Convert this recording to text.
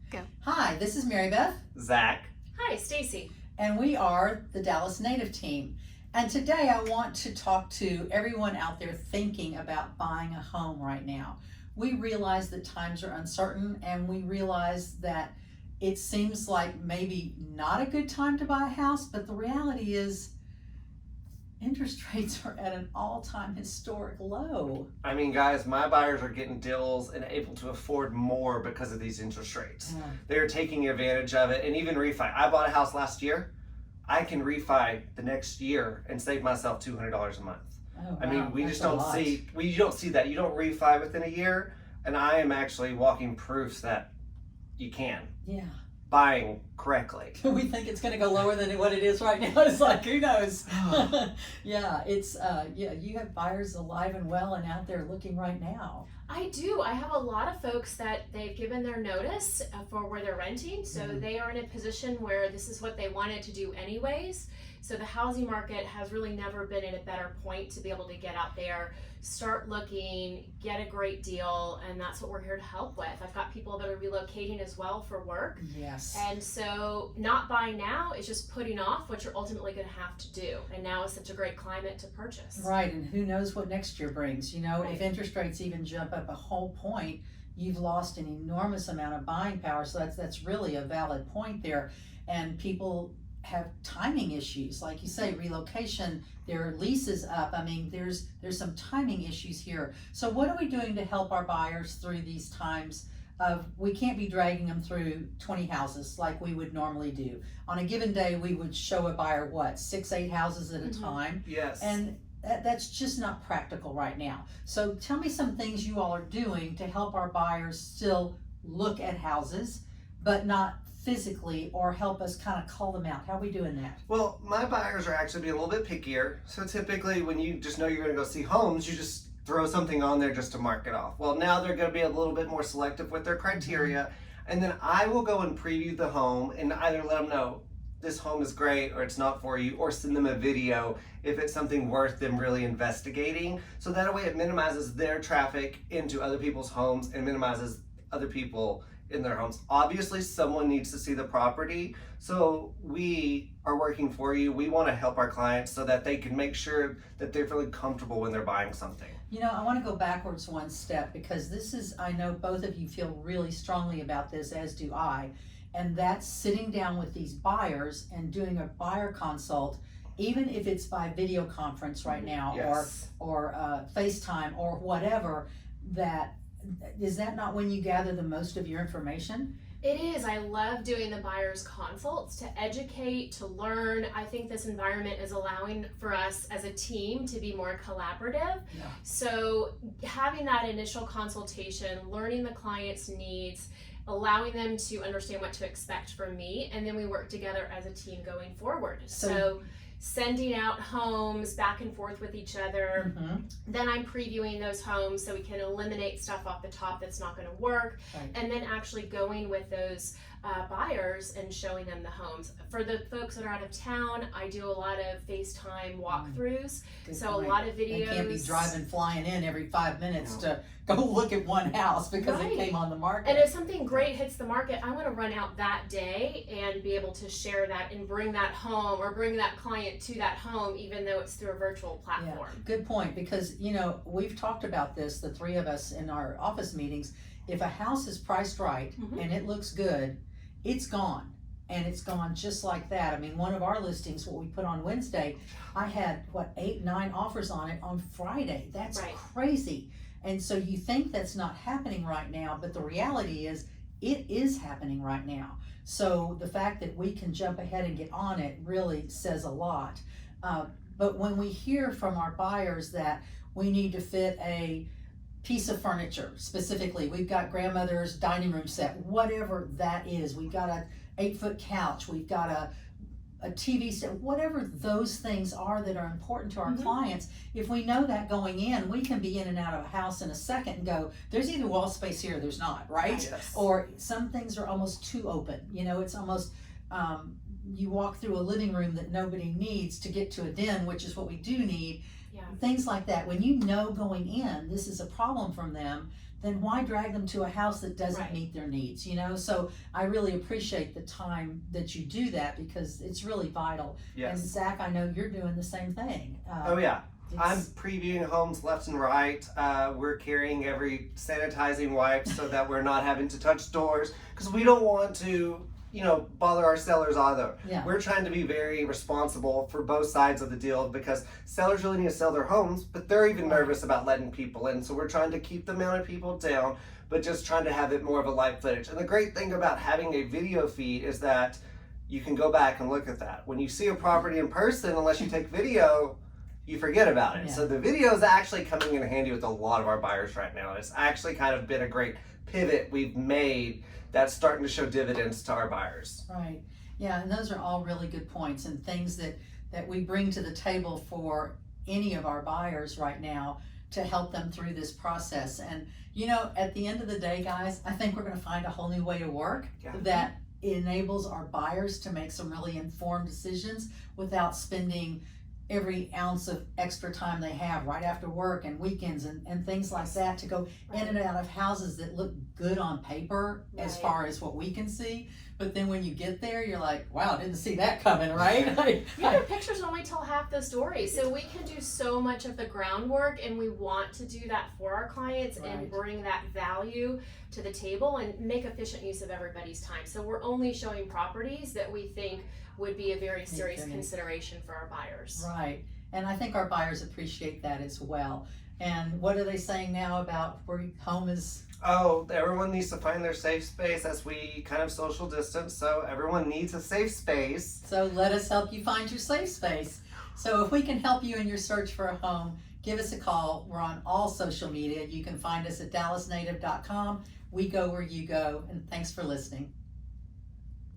Go. Hi, this is Mary Beth. Zach. Hi, Stacy. And we are the Dallas Native Team. And today I want to talk to everyone out there thinking about buying a home right now. We realize that times are uncertain, and we realize that it seems like maybe not a good time to buy a house, but the reality is interest rates are at an all-time historic low. I mean, guys, my buyers are getting deals and able to afford more because of these interest rates. Yeah. They're taking advantage of it, and even refi. I bought a house last year. I can refi the next year and save myself $200 a month. Oh, I mean, wow, we that's just a don't lot. see. You don't see that. You don't refi within a year, and I am actually walking proofs that you can. Yeah. Buying correctly. We think it's going to go lower than what it is right now. It's like, who knows? Yeah, it's you have buyers alive and well and out there looking right now. I do. I have a lot of folks that they've given their notice for where they're renting. So they are in a position where this is what they wanted to do anyways. So the housing market has really never been in a better point to be able to get out there, start looking, get a great deal, and that's what we're here to help with. I've got people that are relocating as well for work. Yes. And so not buying now is just putting off what you're ultimately going to have to do. And now is such a great climate to purchase. Right, and who knows what next year brings. You know, Right. if interest rates even jump up a whole point, you've lost an enormous amount of buying power. So that's really a valid point there. And people have timing issues, like you say, relocation, their lease is up. I mean, there's some timing issues here. So what are we doing to help our buyers through these times of, we can't be dragging them through 20 houses like we would normally do. On a given day, we would show a buyer, what, 6, 8 houses at a time? Yes. And that's just not practical right now. So tell me some things you all are doing to help our buyers still look at houses, but not physically, or help us kind of call them out. How are we doing that? Well, my buyers are actually being a little bit pickier. So typically when you just know you're going to go see homes, you just throw something on there just to mark it off. Well, now they're going to be a little bit more selective with their criteria. And then I will go and preview the home and either let them know this home is great or it's not for you, or send them a video if it's something worth them really investigating. So that way it minimizes their traffic into other people's homes and minimizes other people in their homes. Obviously, someone needs to see the property, so we are working for you. We want to help our clients so that they can make sure that they're feeling comfortable when they're buying something. You know, I want to go backwards one step, because this is, I know both of you feel really strongly about this, as do I, and that's sitting down with these buyers and doing a buyer consult, even if it's by video conference right now. Yes. or FaceTime or whatever. That is that not when you gather the most of your information? It is. I love doing the buyer's consults to educate, to learn. I think this environment is allowing for us as a team to be more collaborative. Yeah. So having that initial consultation, learning the client's needs, allowing them to understand what to expect from me, and then we work together as a team going forward. So sending out homes back and forth with each other. Then I'm previewing those homes so we can eliminate stuff off the top that's not going to work. Right. And then actually going with those buyers and showing them the homes. For the folks that are out of town, I do a lot of FaceTime walkthroughs. Good So point. a lot of They videos. can't be driving, flying in every 5 minutes to go look at one house because Right. it came on the market. And if something great hits the market, I want to run out that day and be able to share that and bring that home, or bring that client to that home, even though it's through a virtual platform. Yeah, good point, because you know, we've talked about this, the three of us in our office meetings. If a house is priced right and it looks good, it's gone. And it's gone just like that. I mean, one of our listings, what we put on Wednesday, I had 8, 9 offers on it on Friday. That's Right. crazy. And so you think that's not happening right now, but the reality is it is happening right now. So the fact that we can jump ahead and get on it really says a lot. But when we hear from our buyers that we need to fit a piece of furniture, specifically, we've got grandmother's dining room set, whatever that is, we've got a 8-foot couch, we've got a TV set, whatever those things are that are important to our clients, if we know that going in, we can be in and out of a house in a second and go, there's either wall space here or there's not, right? Yes. Or some things are almost too open. You know, it's almost, you walk through a living room that nobody needs to get to a den, which is what we do need. Yeah. Things like that. When you know going in, this is a problem from them, then why drag them to a house that doesn't Right. meet their needs, you know? So I really appreciate the time that you do that, because it's really vital. And Yes. Zach, I know you're doing the same thing. Oh yeah. I'm It's- previewing homes left and right. We're carrying every sanitizing wipe so that we're not having to touch doors, because we don't want to, bother our sellers either. Yeah. We're trying to be very responsible for both sides of the deal, because sellers really need to sell their homes, but they're even nervous about letting people in. So we're trying to keep the amount of people down, but just trying to have it more of a live footage. And the great thing about having a video feed is that you can go back and look at that. When you see a property in person, unless you take video, you forget about it. Yeah. So the video is actually coming in handy with a lot of our buyers right now. It's actually kind of been a great pivot we've made that's starting to show dividends to our buyers. Right. Yeah, and those are all really good points and things that we bring to the table for any of our buyers right now to help them through this process. And at the end of the day, guys, I think we're going to find a whole new way to work Yeah. that enables our buyers to make some really informed decisions without spending every ounce of extra time they have right after work and weekends and things like that to go in and out of houses that look good on paper as Right. far as what we can see. But then when you get there, you're like, wow, didn't see that coming, right? Your pictures only tell half the story, so we can do so much of the groundwork, and we want to do that for our clients Right. and bring that value to the table and make efficient use of everybody's time. So we're only showing properties that we think would be a very serious sense. consideration for our buyers. Right. And I think our buyers appreciate that as well. And what are they saying now about where home is? Oh, everyone needs to find their safe space as we kind of social distance. So everyone needs a safe space. So let us help you find your safe space. So if we can help you in your search for a home, give us a call. We're on all social media. You can find us at dallasnative.com. We go where you go. And thanks for listening.